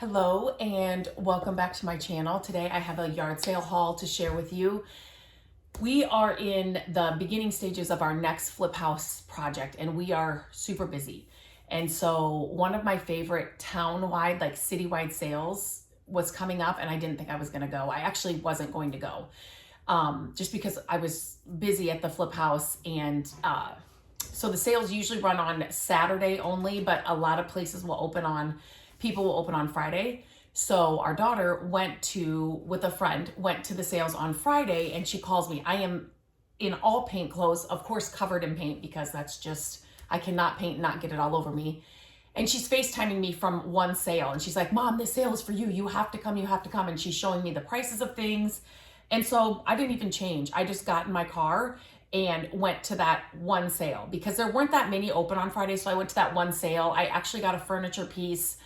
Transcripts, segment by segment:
Hello and welcome back to my channel. Today I have a yard sale haul to share with you. We are in the beginning stages of our next flip house project and we are super busy. And so one of my favorite town-wide, like citywide sales was coming up and I didn't think I was gonna go. I actually wasn't going to go just because I was busy at the flip house and so the sales usually run on Saturday only, but a lot of places will open on people will open on Friday. So our daughter with a friend, went to the sales on Friday and she calls me. I am in all paint clothes, of course, covered in paint because that's just, I cannot paint and not get it all over me. And she's FaceTiming me from one sale and she's like, Mom, this sale is for you. You have to come, you have to come. And she's showing me the prices of things. And so I didn't even change. I just got in my car and went to that one sale because there weren't that many open on Friday. So I went to that one sale. I actually got a furniture piece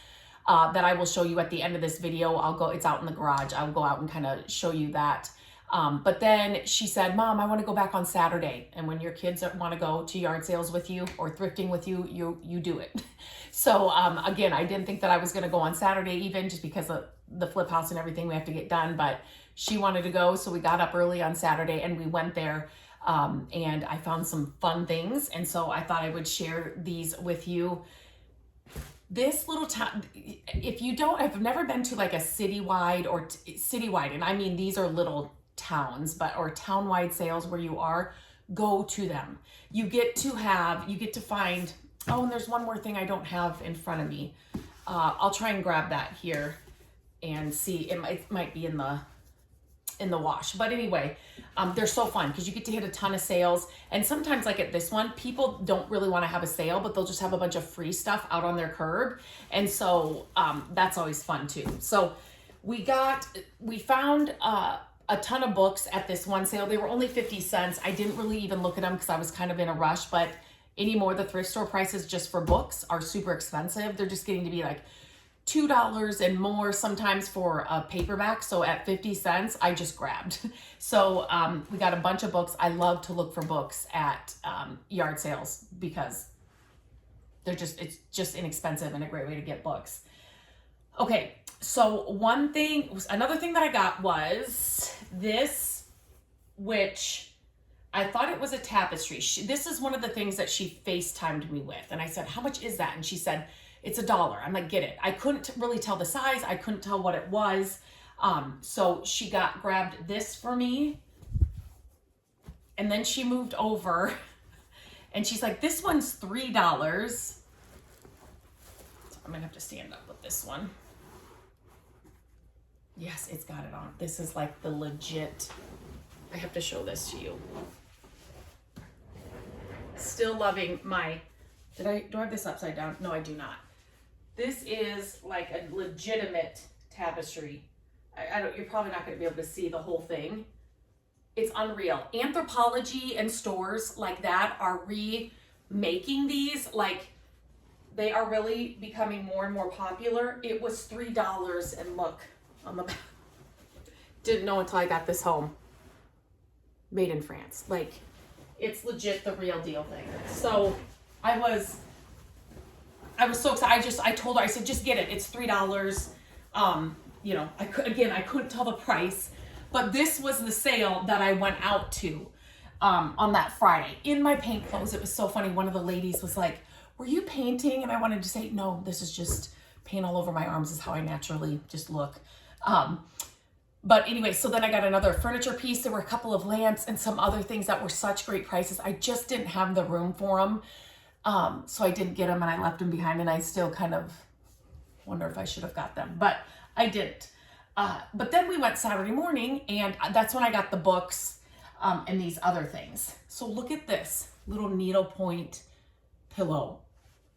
that I will show you at the end of this video. It's out in the garage. I'll go out and kind of show you that. But then she said, Mom, I want to go back on Saturday. And when your kids want to go to yard sales with you or thrifting with you, you do it. So again, I didn't think that I was going to go on Saturday even just because of the flip house and everything we have to get done. But she wanted to go. So we got up early on Saturday and we went there. And I found some fun things. And so I thought I would share these with you. This little town, if you have never been to like a citywide or citywide, and I mean, these are little towns, or town-wide sales where you are, go to them. You get to find, oh, and there's one more thing I don't have in front of me. I'll try and grab that here and see, it might be in the wash. But anyway, they're so fun because you get to hit a ton of sales. And sometimes like at this one, people don't really want to have a sale, but they'll just have a bunch of free stuff out on their curb. And so that's always fun too. So we found a ton of books at this one sale. They were only 50 cents. I didn't really even look at them because I was kind of in a rush, but anymore, the thrift store prices just for books are super expensive. They're just getting to be like $2 and more sometimes for a paperback. So at 50 cents, I just grabbed. So we got a bunch of books. I love to look for books at yard sales because it's just inexpensive and a great way to get books. Okay, so another thing that I got was this, which I thought it was a tapestry. This is one of the things that she FaceTimed me with. And I said, how much is that? And she said, it's $1. I'm like, get it. I couldn't really tell the size. I couldn't tell what it was. So she grabbed this for me. And then she moved over and she's like, this one's $3. So I'm gonna have to stand up with this one. Yes, it's got it on. This is like the legit, I have to show this to you. Still loving do I have this upside down? No, I do not. This is like a legitimate tapestry. You're probably not going to be able to see the whole thing. It's unreal. Anthropology and stores like that are remaking these. Like they are really becoming more and more popular. It was $3 and look on the back. Didn't know until I got this home. Made in France. Like it's legit the real deal thing. So I was so excited. I told her, I said, just get it. It's $3. I couldn't tell the price, but this was the sale that I went out to on that Friday in my paint clothes. It was so funny. One of the ladies was like, were you painting? And I wanted to say, no, this is just paint all over my arms is how I naturally just look. But anyway, so then I got another furniture piece. There were a couple of lamps and some other things that were such great prices. I just didn't have the room for them. So I didn't get them and I left them behind and I still kind of wonder if I should have got them, but I didn't. But then we went Saturday morning and that's when I got the books and these other things. So look at this little needlepoint pillow.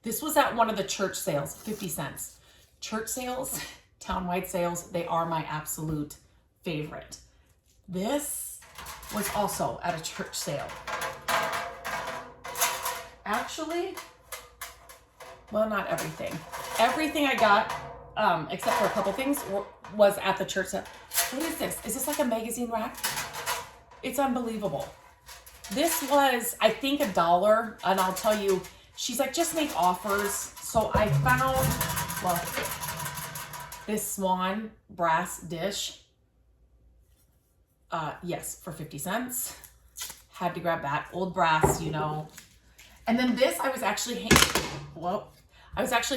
This was at one of the church sales, 50 cents. Church sales, town-wide sales, they are my absolute favorite. This was also at a church sale. Actually, well, not everything. Everything I got, except for a couple things, was at the church sale. What is this? Is this like a magazine rack? It's unbelievable. This was, I think, $1, and I'll tell you, she's like, just make offers. So I found, well, this swan brass dish. Yes, for 50 cents. Had to grab that. Old brass, you know. And then this, I was actually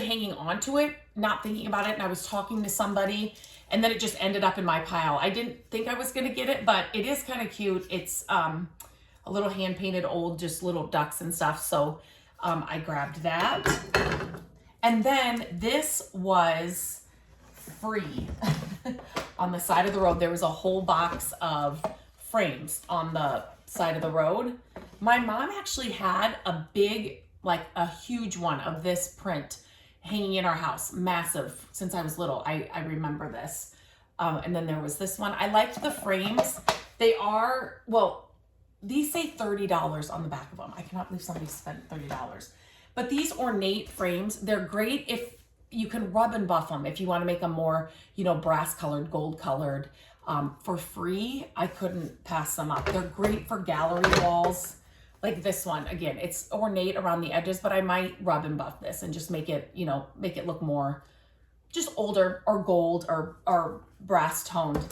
hanging on to it, not thinking about it, and I was talking to somebody, and then it just ended up in my pile. I didn't think I was gonna get it, but it is kind of cute. It's a little hand-painted old, just little ducks and stuff, so I grabbed that. And then this was free. On the side of the road, there was a whole box of frames on the side of the road. My mom actually had a big, like a huge one of this print hanging in our house, massive, since I was little. I remember this. And then there was this one. I liked the frames. They are, well, these say $30 on the back of them. I cannot believe somebody spent $30. But these ornate frames, they're great if you can rub and buff them. If you want to make them more, you know, brass colored, gold colored, for free, I couldn't pass them up. They're great for gallery walls. Like this one, again, it's ornate around the edges, but I might rub and buff this and just make it, you know, make it look more just older or gold or brass toned.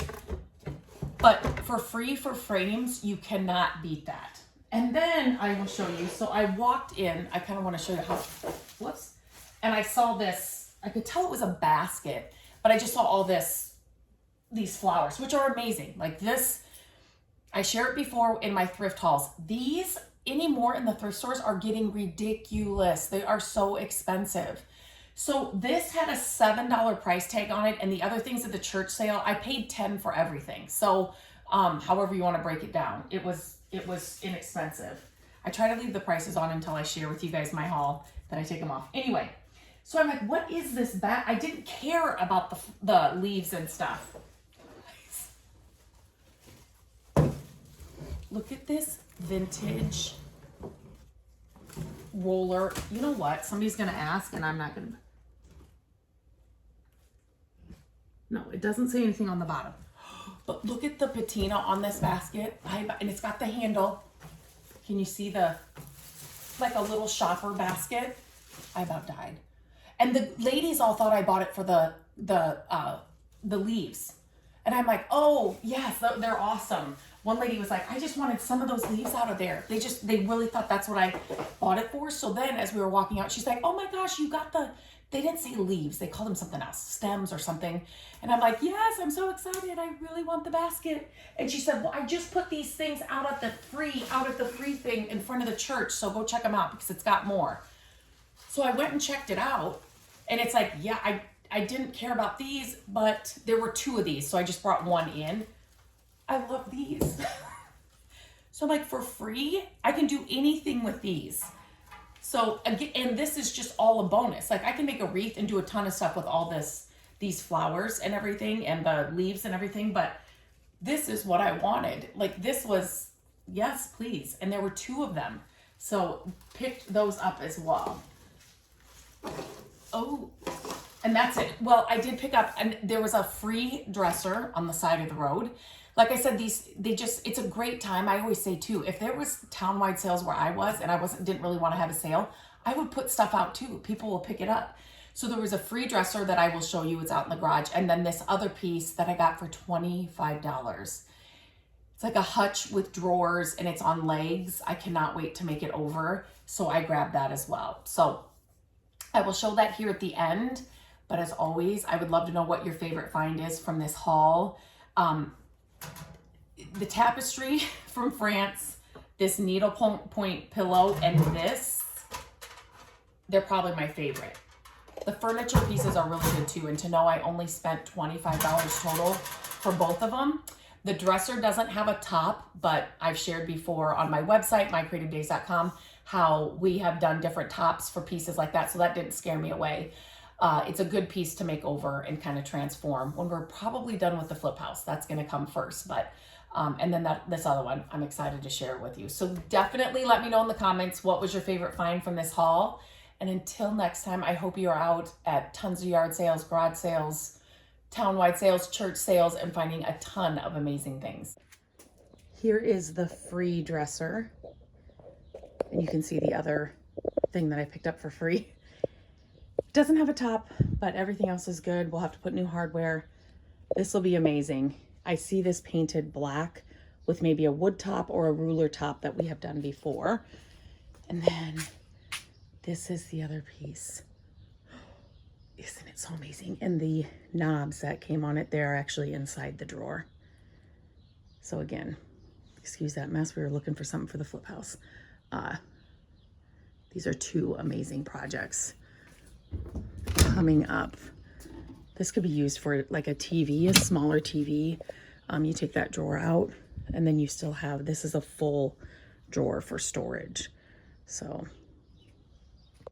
But for free for frames, you cannot beat that. And then I will show you. So I walked in, I kind of want to show you how, whoops. And I saw this, I could tell it was a basket, but I just saw all these flowers, which are amazing. Like this, I shared it before in my thrift hauls. These anymore in the thrift stores are getting ridiculous. They are so expensive. So this had a $7 price tag on it, and the other things at the church sale, I paid $10 for everything. So however you want to break it down, it was inexpensive. I try to leave the prices on until I share with you guys my haul, then I take them off. Anyway, so I'm like, what is this bag? I didn't care about the leaves and stuff. Look at this vintage roller. You know what? Somebody's going to ask, and I'm not going to. No, it doesn't say anything on the bottom. But look at the patina on this basket. And it's got the handle. Can you see like a little shopper basket? I about died. And the ladies all thought I bought it for the leaves. And I'm like, oh, yes, they're awesome. One lady was like, I just wanted some of those leaves out of there. They really thought that's what I bought it for. So then as we were walking out, she's like, oh my gosh, you got they didn't say leaves. They called them something else, stems or something. And I'm like, yes, I'm so excited. I really want the basket. And she said, well, I just put these things out at the free thing in front of the church. So go check them out because it's got more. So I went and checked it out. And it's like, yeah, I didn't care about these, but there were 2 of these. So I just brought one in. I love these. So like for free, I can do anything with these. So again, and this is just all a bonus. Like I can make a wreath and do a ton of stuff with all these flowers and everything and the leaves and everything. But this is what I wanted. Like this was, yes, please. And there were 2 of them. So picked those up as well. Oh, and that's it. Well, I did pick up, and there was a free dresser on the side of the road. Like I said, it's a great time. I always say too, if there was town-wide sales where I was and I didn't really want to have a sale, I would put stuff out too. People will pick it up. So there was a free dresser that I will show you. It's out in the garage. And then this other piece that I got for $25. It's like a hutch with drawers and it's on legs. I cannot wait to make it over. So I grabbed that as well. So I will show that here at the end. But as always, I would love to know what your favorite find is from this haul. The tapestry from France, this needlepoint pillow, and this, they're probably my favorite. The furniture pieces are really good too, and to know I only spent $25 total for both of them. The dresser doesn't have a top, but I've shared before on my website, mycreativedays.com, how we have done different tops for pieces like that, so that didn't scare me away. It's a good piece to make over and kind of transform when we're probably done with the flip house. That's going to come first, but and then this other one, I'm excited to share with you. So definitely let me know in the comments what was your favorite find from this haul. And until next time, I hope you are out at tons of yard sales, garage sales, town-wide sales, church sales, and finding a ton of amazing things. Here is the free dresser. And you can see the other thing that I picked up for free. Doesn't have a top, but everything else is good. We'll have to put new hardware. This will be amazing. I see this painted black with maybe a wood top or a ruler top that we have done before. And then this is the other piece. Isn't it so amazing? And the knobs that came on it, they're actually inside the drawer. So again, excuse that mess. We were looking for something for the flip house. These are two amazing projects coming up. This could be used for like a TV, a smaller TV. You take that drawer out and then you still have, this is a full drawer for storage. So